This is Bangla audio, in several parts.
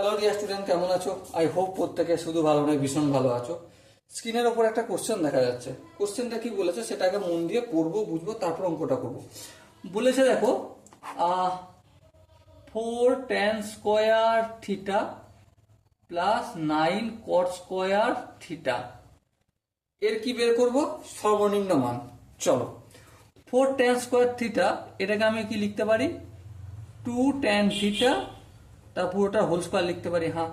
হ্যালো ডিয়ার স্টুডেন্ট, কেমন আছো? আই হোপ প্রত্যেকে শুধু ভালো নয়, ভীষণ ভালো আছো। স্ক্রিনের ওপর একটা কোশ্চেন দেখা যাচ্ছে। কোশ্চেনটা কি বলেছে সেটাকে মন দিয়ে পড়বো, বুঝবো, তারপর অঙ্কটা করবো। বলেছে দেখো, 4 tan² প্লাস 9 cot² এর কি বের করব? সর্বনিম্ন মান। চলো, 4 tan², এটাকে আমি কি লিখতে পারি? 2 tan θ, তা পুরোটা হোল স্কোয়ার লিখতে পারি। হ্যাঁ,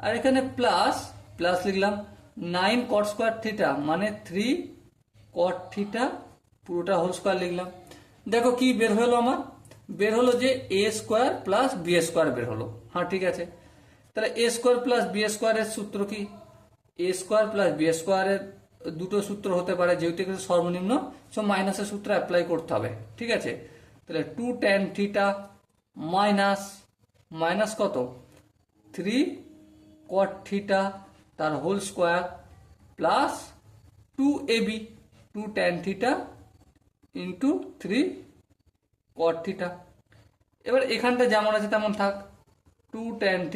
আর এখানে প্লাস প্লাস লিখলাম 9 cot² মানে 3 cot θ, পুরোটা হোল স্কোয়ার লিখলাম। দেখো কি বের হলো আমার? বের হলো যে a² প্লাস b² বের হলো। হ্যাঁ, ঠিক আছে। তাহলে a² প্লাস b² এর সূত্র কি? a² প্লাস b² এর দুটো সূত্র হতে পারে, যেহেতু এখানে সর্বনিম্ন, সব মাইনাসের সূত্র অ্যাপ্লাই করতে হবে। ঠিক আছে, তাহলে 2 tan θ মাইনাস মাইনাস কত? 3 cot θ তার whole square plus 2ab, 2 tan θ into 3 cot θ। এবার এখানটা যেমন আছে তেমন থাক, 2 tan θ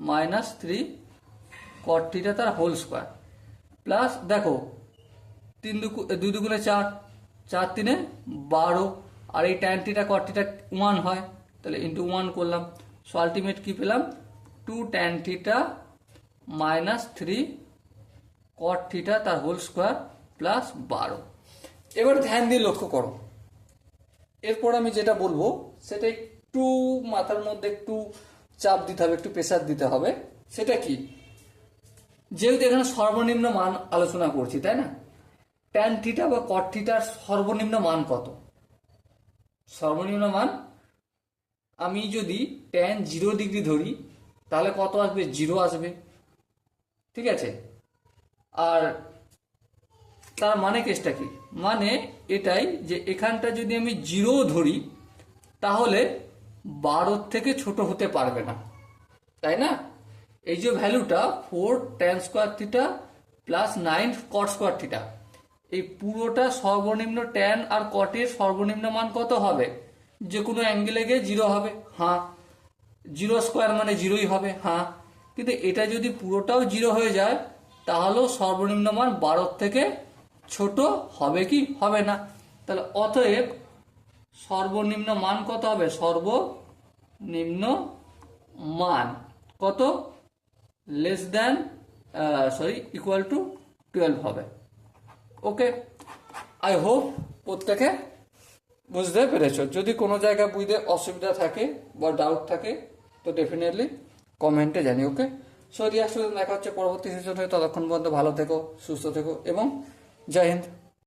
মাইনাস 3 cot θ তার হোল স্কোয়ার প্লাস, দেখো 2 দুগুণে 4, 4 3 12, আর এই tan θ cot θ 1 হয়, তাহলে ইন্টু 1 করলাম। সো আলটিমেট কি পেলাম? 2 tan θ মাইনাস 3 cot θ তার হোল স্কোয়ার প্লাস 12। এবার ধ্যান দিয়ে লক্ষ্য করো, এরপর আমি যেটা বলবো সেটা একটু মাথার মধ্যে একটু চাপ দিতে হবে, একটু প্রেসার দিতে হবে। সেটা কি? যেহেতু এখানে সর্বনিম্ন মান আলোচনা করছি, তাই না? tan θ বা cot θ সর্বনিম্ন মান কত? সর্বনিম্ন মান আমি যদি tan 0 ডিগ্রি ধরি তাহলে কত আসবে? 0 আসবে। ঠিক আছে, আর তার মানে কেসটা কি? মানে এটাই যে এখানটা যদি আমি 0 ধরি তাহলে 12 থেকে ছোট হতে পারবে না, তাই না? এই যে ভ্যালুটা 4 tan² θ প্লাস 9 cot² θ, এই পুরোটা সর্বনিম্ন tan আর cot এর সর্বনিম্ন মান কত হবে? যে কোনো অ্যাঙ্গেলে গিয়ে 0 হবে। হ্যাঁ, 0² মানে 0ই হবে। হ্যাঁ, কিন্তু এটা যদি পুরোটাও 0 হয়ে যায় তাহলেও সর্বনিম্ন মান 12 থেকে ছোট হবে কি? হবে না। তাহলে অতএব সর্বনিম্ন মান কত হবে? সর্বনিম্ন মান কত? লেস দ্যান ইকুয়াল টু 12 হবে। ওকে, আই হোপ প্রত্যেকে বুঝতে পেরেছ। যদি কোনো জায়গায় বুঝতে অসুবিধা থাকে বা ডাউট থাকে তো ডেফিনেটলি কমেন্টে জানি। ওকে, সো ডিয়ার স্টুডেন্ট, দেখা হচ্ছে পরবর্তী সেশনে। ততক্ষণ পর্যন্ত ভালো থেকো, সুস্থ থেকো এবং জয় হিন্দ।